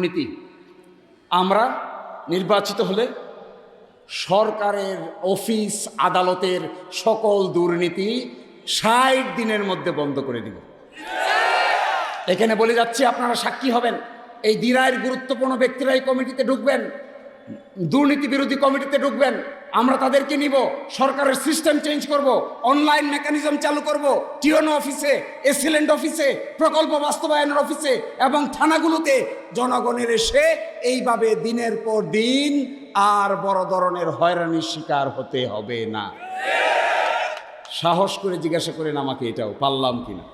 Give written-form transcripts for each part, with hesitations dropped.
দুর্নীতি। আমরা নির্বাচিত হলে সরকারের অফিস আদালতের সকল দুর্নীতি ৬০ দিনের মধ্যে বন্ধ করে দিব। এখানে বলে যাচ্ছি, আপনারা সাক্ষী হবেন। এই দিরাইয়ের গুরুত্বপূর্ণ ব্যক্তিরা এই কমিটিতে ঢুকবেন, দুর্নীতি বিরোধী কমিটিতে ঢুকবেন। আমরা তাদেরকে নিব, সরকারের সিস্টেম চেঞ্জ করব, অনলাইন মেকানিজম চালু করব, টিওনো অফিসে, এসিলেন্ট অফিসে, প্রকল্প বাস্তবায়নের অফিসে এবং থানাগুলোতে জনগণের এসে এইভাবে দিনের পর দিন আর বড় ধরনের হয়রানির শিকার হতে হবে না। সাহস করে জিজ্ঞাসা করেন আমাকে, এটাও পারলাম কিনা।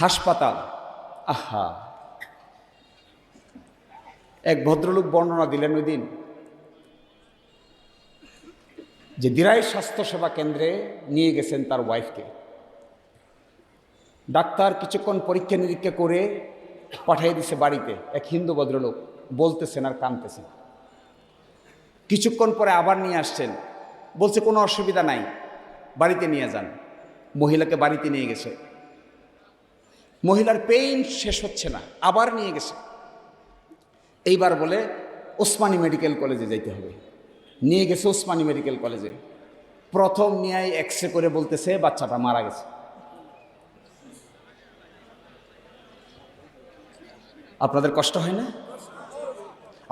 হাসপাতাল, আহা, এক ভদ্রলোক বর্ণনা দিলেন ওই দিন যে দিরাই স্বাস্থ্যসেবা কেন্দ্রে নিয়ে গেছেন তার ওয়াইফকে। ডাক্তার কিছুক্ষণ পরীক্ষা নিরীক্ষা করে পাঠিয়ে দিছে বাড়িতে। এক হিন্দু ভদ্রলোক বলতেছেন আর কাঁদতেছেন। কিছুক্ষণ পরে আবার নিয়ে আসছেন, বলছে কোনো অসুবিধা নাই, বাড়িতে নিয়ে যান। মহিলাকে বাড়িতে নিয়ে গেছে, মহিলার পেইন শেষ হচ্ছে না, আবার নিয়ে গেছে। এইবার বলে ওসমানী মেডিকেল কলেজে যাইতে হবে। নিয়ে গেছে ওসমানী মেডিকেল কলেজে। প্রথম নিয়ে এক্স রে করে বলতেছে বাচ্চাটা মারা গেছে। আপনাদের কষ্ট হয় না?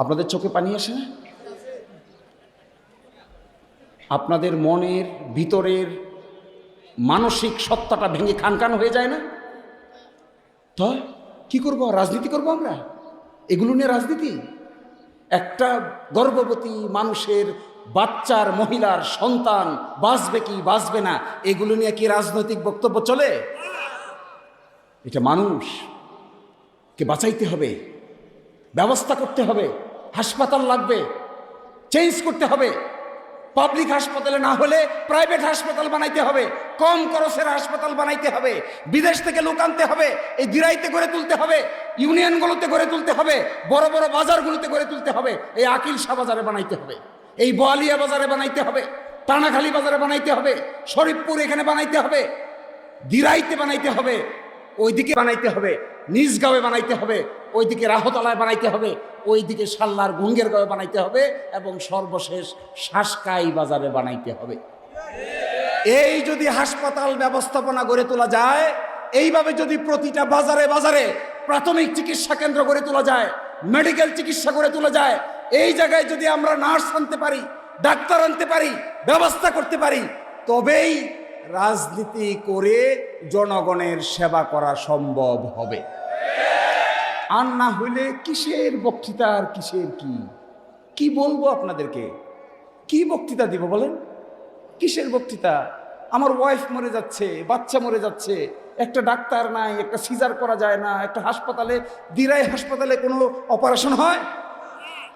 আপনাদের চোখে পানি আসে না? আপনাদের মনের ভিতরের মানসিক সত্তাটা ভেঙে খানখান হয়ে যায় না? তো কি করব? রাজনীতি করব আমরা? এগুলো নিয়ে রাজনীতি? একটা গর্ভবতী মানুষের বাচ্চার, মহিলার সন্তান বাঁচবে কি বাঁচবে না, এগুলো নিয়ে কি রাজনৈতিক বক্তব্য চলে? এটা মানুষকে বাঁচাইতে হবে, ব্যবস্থা করতে হবে, হাসপাতাল লাগবে, চেঞ্জ করতে হবে। পাবলিক হাসপাতালে না হলে প্রাইভেট হাসপাতাল বানাইতে হবে, কম খরচের হাসপাতাল বানাইতে হবে, বিদেশ থেকে লোক আনতে হবে, এই দিরাইতে গড়ে তুলতে হবে, ইউনিয়নগুলোতে গড়ে তুলতে হবে, বড় বড় বাজারগুলোতে গড়ে তুলতে হবে, এই আকিল শাহ বাজারে বানাইতে হবে, এই বোয়ালিয়া বাজারে বানাইতে হবে, টানাখালী বাজারে বানাইতে হবে, শরীফপুর এখানে বানাইতে হবে, দিরাইতে বানাইতে হবে, ওইদিকে বানাইতে হবে, নিজগাঁওয়ে বানাইতে হবে, ওইদিকে রাহতলায় বানাইতে হবে, ওইদিকে সাল্লার গুঙ্গের গাঁয়ে বানাইতে হবে এবং সর্বশেষ শাসকাই বাজারে বানাইতে হবে। এই যদি হাসপাতাল ব্যবস্থাপনা গড়ে তোলা যায়, এইভাবে যদি প্রতিটা বাজারে বাজারে প্রাথমিক চিকিৎসা কেন্দ্র গড়ে তোলা যায়, মেডিকেল চিকিৎসা গড়ে তোলা যায়, এই জায়গায় যদি আমরা নার্স আনতে পারি, ডাক্তার আনতে পারি, ব্যবস্থা করতে পারি, তবেই রাজনীতি করে জনগণের সেবা করা সম্ভব হবে। আর না হইলে কিসের বক্তৃতা আর কিসের কি বলবো আপনাদেরকে? কি বক্তৃতা দিব বলেন? কিসের বক্তৃতা? আমার ওয়াইফ মরে যাচ্ছে, বাচ্চা মরে যাচ্ছে, একটা ডাক্তার নাই, একটা সিজার করা যায় না, একটা হাসপাতালে, দিরাই হাসপাতালে কোনো অপারেশন হয়?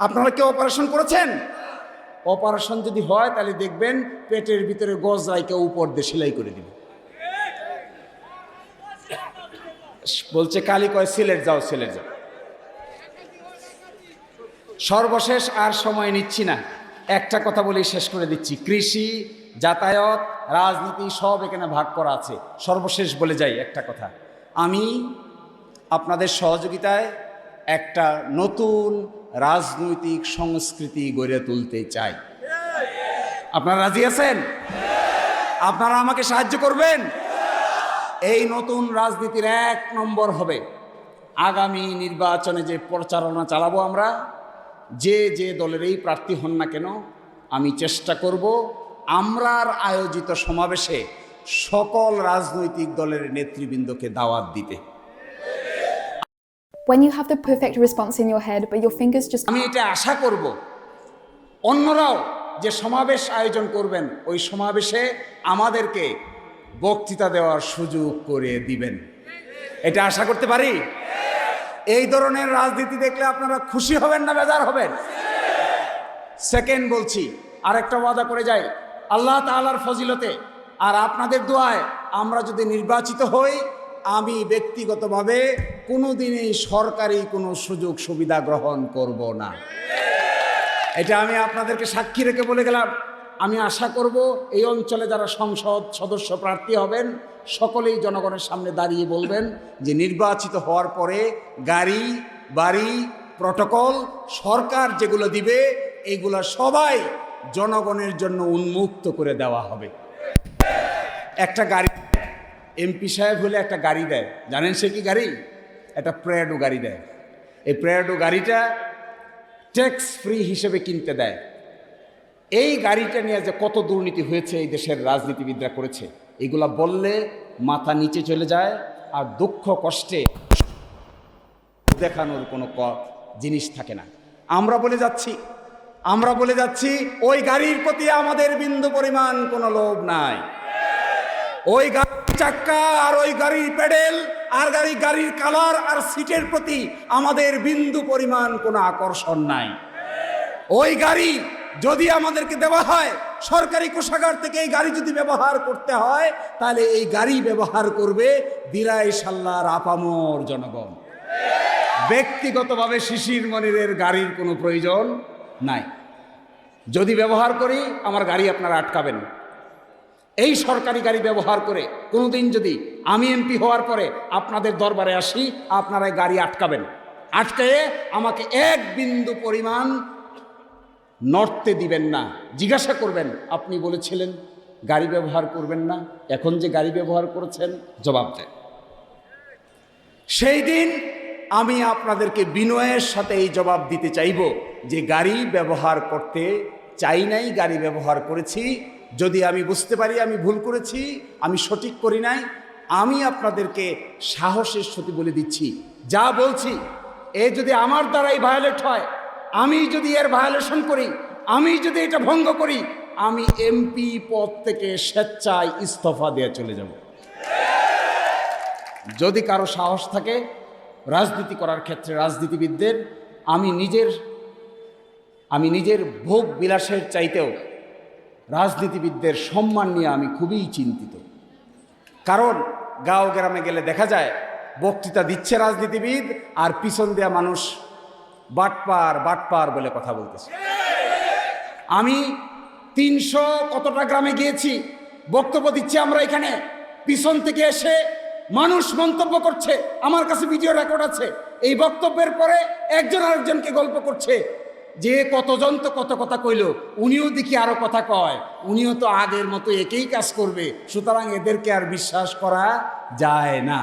আপনারা কেউ অপারেশন করেছেন? অপারেশন যদি হয় তাহলে দেখবেন পেটের ভিতরে গজরাইকে উপর দিয়ে সেলাই করে দিবে। বলছে কালি কয় সিলেট যাও, সিলেট যাও। সর্বশেষ আর সময় নিচ্ছি না, একটা কথা বলেই শেষ করে দিচ্ছি। কৃষি, যাতায়াত, রাজনীতি সব এখানে ভাগ করা আছে। সর্বশেষ বলে যাই একটা কথা, আমি আপনাদের সহযোগিতায় একটা নতুন রাজনৈতিক সংস্কৃতি গড়ে তুলতে চাই। আপনারা রাজি আছেন? আপনারা আমাকে সাহায্য করবেন? এই নতুন রাজনীতির ১ নম্বর হবে আগামী নির্বাচনে যে প্রচারণা চালাবো আমরা, যে দলেরই প্রার্থী হন না কেন, আমি চেষ্টা করব আমরার আয়োজিত সমাবেশে সকল রাজনৈতিক দলের নেতৃবৃন্দকে দাওয়াত দিতে। When you have the perfect response in your head, but your fingers just... আমি এটা আশা করব অন্যরাও যে সমাবেশ আয়োজন করবেন, ওই সমাবেশে আমাদেরকে বক্তৃতা দেওয়ার সুযোগ করে দিবেন। এটা আশা করতে পারি? এই ধরনের রাজনীতি দেখলে আপনারা খুশি হবেন না বেজার হবেন? সেকেন্ড বলছি, আরেকটা ওয়াদা করে যাই, আল্লাহ তাআলার ফজিলতে আর আপনাদের দোয়ায় আমরা যদি নির্বাচিত হই, আমি ব্যক্তিগতভাবে কোনোদিনই সরকারি কোনো সুযোগ সুবিধা গ্রহণ করব না। এটা আমি আপনাদেরকে সাক্ষী রেখে বলে গেলাম। আমি আশা করব এই অঞ্চলে যারা সংসদ সদস্য প্রার্থী হবেন সকলেই জনগণের সামনে দাঁড়িয়ে বলবেন যে নির্বাচিত হওয়ার পরে গাড়ি বাড়ি প্রটোকল সরকার যেগুলো দিবে এইগুলো সবাই জনগণের জন্য উন্মুক্ত করে দেওয়া হবে। একটা গাড়ি এমপি সাহেব হলে একটা গাড়ি দেয়, জানেন সে কি গাড়ি? একটা প্রাডো গাড়ি দেয়। এই প্রাডো গাড়িটা ট্যাক্স ফ্রি হিসেবে কিনতে দেয়। এই গাড়িটা নিয়ে যে কত দুর্নীতি হয়েছে এই দেশের রাজনীতিবিদরা করেছে, এগুলা বললে মাথা নিচে চলে যায়, আর দুঃখ কষ্টে দেখানোর কোনো জিনিস থাকে না। আমরা বলে যাচ্ছি ওই গাড়ির প্রতি আমাদের বিন্দু পরিমাণ কোনো লোভ নাই। ওই গাড়ির চাক্কা আর ওই গাড়ির প্যাডেল আর গাড়ির কালার আর সিটের প্রতি আমাদের বিন্দু পরিমাণ কোনো আকর্ষণ নাই। ওই গাড়ি যদি আমাদেরকে দেওয়া হয়, সরকারি কোষাগার থেকে এই গাড়ি যদি ব্যবহার করতে হয়, তাহলে এই গাড়ি ব্যবহার করবে দিরাই সাল্লার আপামর জনগণ। ব্যক্তিগতভাবে শিশির মনিরের গাড়ির কোনো প্রয়োজন নাই। যদি ব্যবহার করি আমার গাড়ি আপনারা আটকাবেন। এই সরকারি গাড়ি ব্যবহার করে কোনোদিন যদি আমি এমপি হওয়ার পরে আপনাদের দরবারে আসি, আপনারা গাড়ি আটকাবেন, আটকায়ে আমাকে এক বিন্দু পরিমাণ নড়তে দিবেন না। জিজ্ঞাসা করবেন আপনি বলেছিলেন গাড়ি ব্যবহার করবেন না, এখন যে গাড়ি ব্যবহার করেছেন জবাব দেন। সেই দিন আমি আপনাদেরকে বিনয়ের সাথে এই জবাব দিতে চাইব যে গাড়ি ব্যবহার করতে চাই নাই, গাড়ি ব্যবহার করেছি। যদি আমি বুঝতে পারি আমি ভুল করেছি, আমি সঠিক করি নাই, আমি আপনাদেরকে সাহসের সাথে বলে দিচ্ছি, যা বলছি এ যদি আমার দ্বারাই ভায়োলেট হয়, আমি যদি এর ভায়োলেশন করি, আমি যদি এটা ভঙ্গ করি, আমি এমপি পদ থেকে স্বেচ্ছায় ইস্তফা দিয়ে চলে যাব। যদি কারো সাহস থাকে রাজনীতি করার ক্ষেত্রে রাজনীতিবিদদের, আমি নিজের ভোগ বিলাসের চাইতেও রাজনীতিবিদদের সম্মান নিয়ে আমি খুবই চিন্তিত। কারণ গাঁও গ্রামে গেলে দেখা যায় বক্তৃতা দিচ্ছে রাজনীতিবিদ আর পিছন দেয়া মানুষ বাটপার বলে কথা বলতেছে। আমি 300 কতটা গ্রামে গিয়েছি, বক্তব্য দিচ্ছি আমরা এখানে, পিছন থেকে এসে মানুষ মন্তব্য করছে, আমার কাছে ভিডিও রেকর্ড আছে। এই বক্তব্যের পরে একজন আরেকজনকে গল্প করছে যে কতজন তো কত কথা কইল, উনিও দেখি আরো কথা কয়, উনিও তো আগের মতো একই কাজ করবে, সুতরাং এদেরকে আর বিশ্বাস করা যায় না।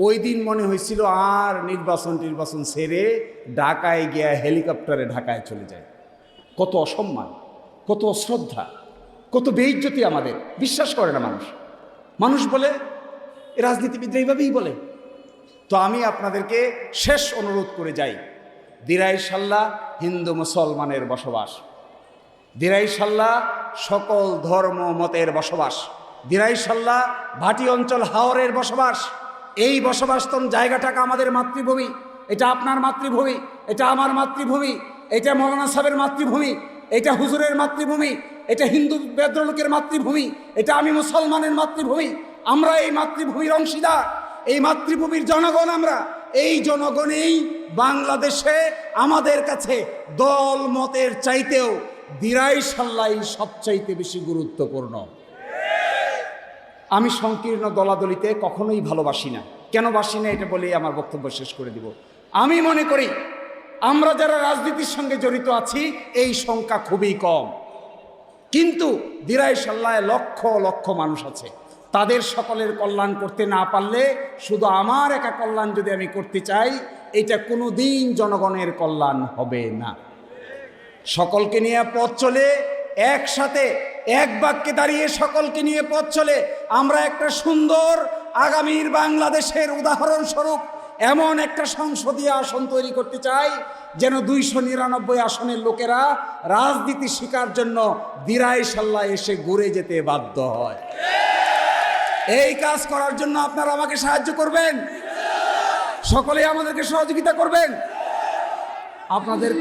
ওই দিন মনে হয়েছিল আর নির্বাচন সেরে ঢাকায় গিয়া হেলিকপ্টারে ঢাকায় চলে যায়। কত অসম্মান, কত অশ্রদ্ধা, কত বেইজ্জতি আমাদের, বিশ্বাস করে না মানুষ বলে রাজনীতিবিদরা এইভাবেই বলে। তো আমি আপনাদেরকে শেষ অনুরোধ করে যাই, দিরাই সাল্লাহ হিন্দু মুসলমানের বসবাস, দিরাই সাল্লাহ সকল ধর্ম মতের বসবাস, দিরাই সাল্লাহ ভাটি অঞ্চল হাওরের বসবাস। এই বসবাসতন জায়গাটাকে আমাদের মাতৃভূমি, এটা আপনার মাতৃভূমি, এটা আমার মাতৃভূমি, এটা মৌলানা সাহেবের মাতৃভূমি, এটা হুজুরের মাতৃভূমি, এটা হিন্দু ভদ্রলোকের মাতৃভূমি, এটা আমি মুসলমানের মাতৃভূমি। আমরা এই মাতৃভূমির অংশীদার, এই মাতৃভূমির জনগণ আমরা। এই জনগণেই বাংলাদেশে আমাদের কাছে দল মতের চাইতেও দিরাই সাল্লাই সবচাইতে বেশি গুরুত্বপূর্ণ। আমি সংকীর্ণ দলাদলিতে কখনোই ভালোবাসি না। কেন বাসি না এটা বলেই আমার বক্তব্য শেষ করে দিব। আমি মনে করি আমরা যারা রাজনীতির সঙ্গে জড়িত আছি এই সংখ্যা খুবই কম, কিন্তু দিরাই সাল্লায় লক্ষ লক্ষ মানুষ আছে। তাদের সকলের কল্যাণ করতে না পারলে, শুধু আমার একা কল্যাণ যদি আমি করতে চাই, এটা কোনো দিন জনগণের কল্যাণ হবে না। সকলকে নিয়ে পথ চলে, একসাথে এক বাক্যে দাঁড়িয়ে সকলকে নিয়ে পথ চলে আমরা একটা সুন্দর আগামীর বাংলাদেশের উদাহরণস্বরূপ এমন একটা সংসদীয় আসন তৈরি করতে চাই, যেন 299 আসনের লোকেরা রাজনীতি শিকার জন্য দিরাই সাল্লায় এসে ঘুরে যেতে বাধ্য হয়। এই কাজ করার জন্য আপনারা আমাকে সাহায্য করবেন, সকলেই আমাদেরকে সহযোগিতা করবেন। আপনাদের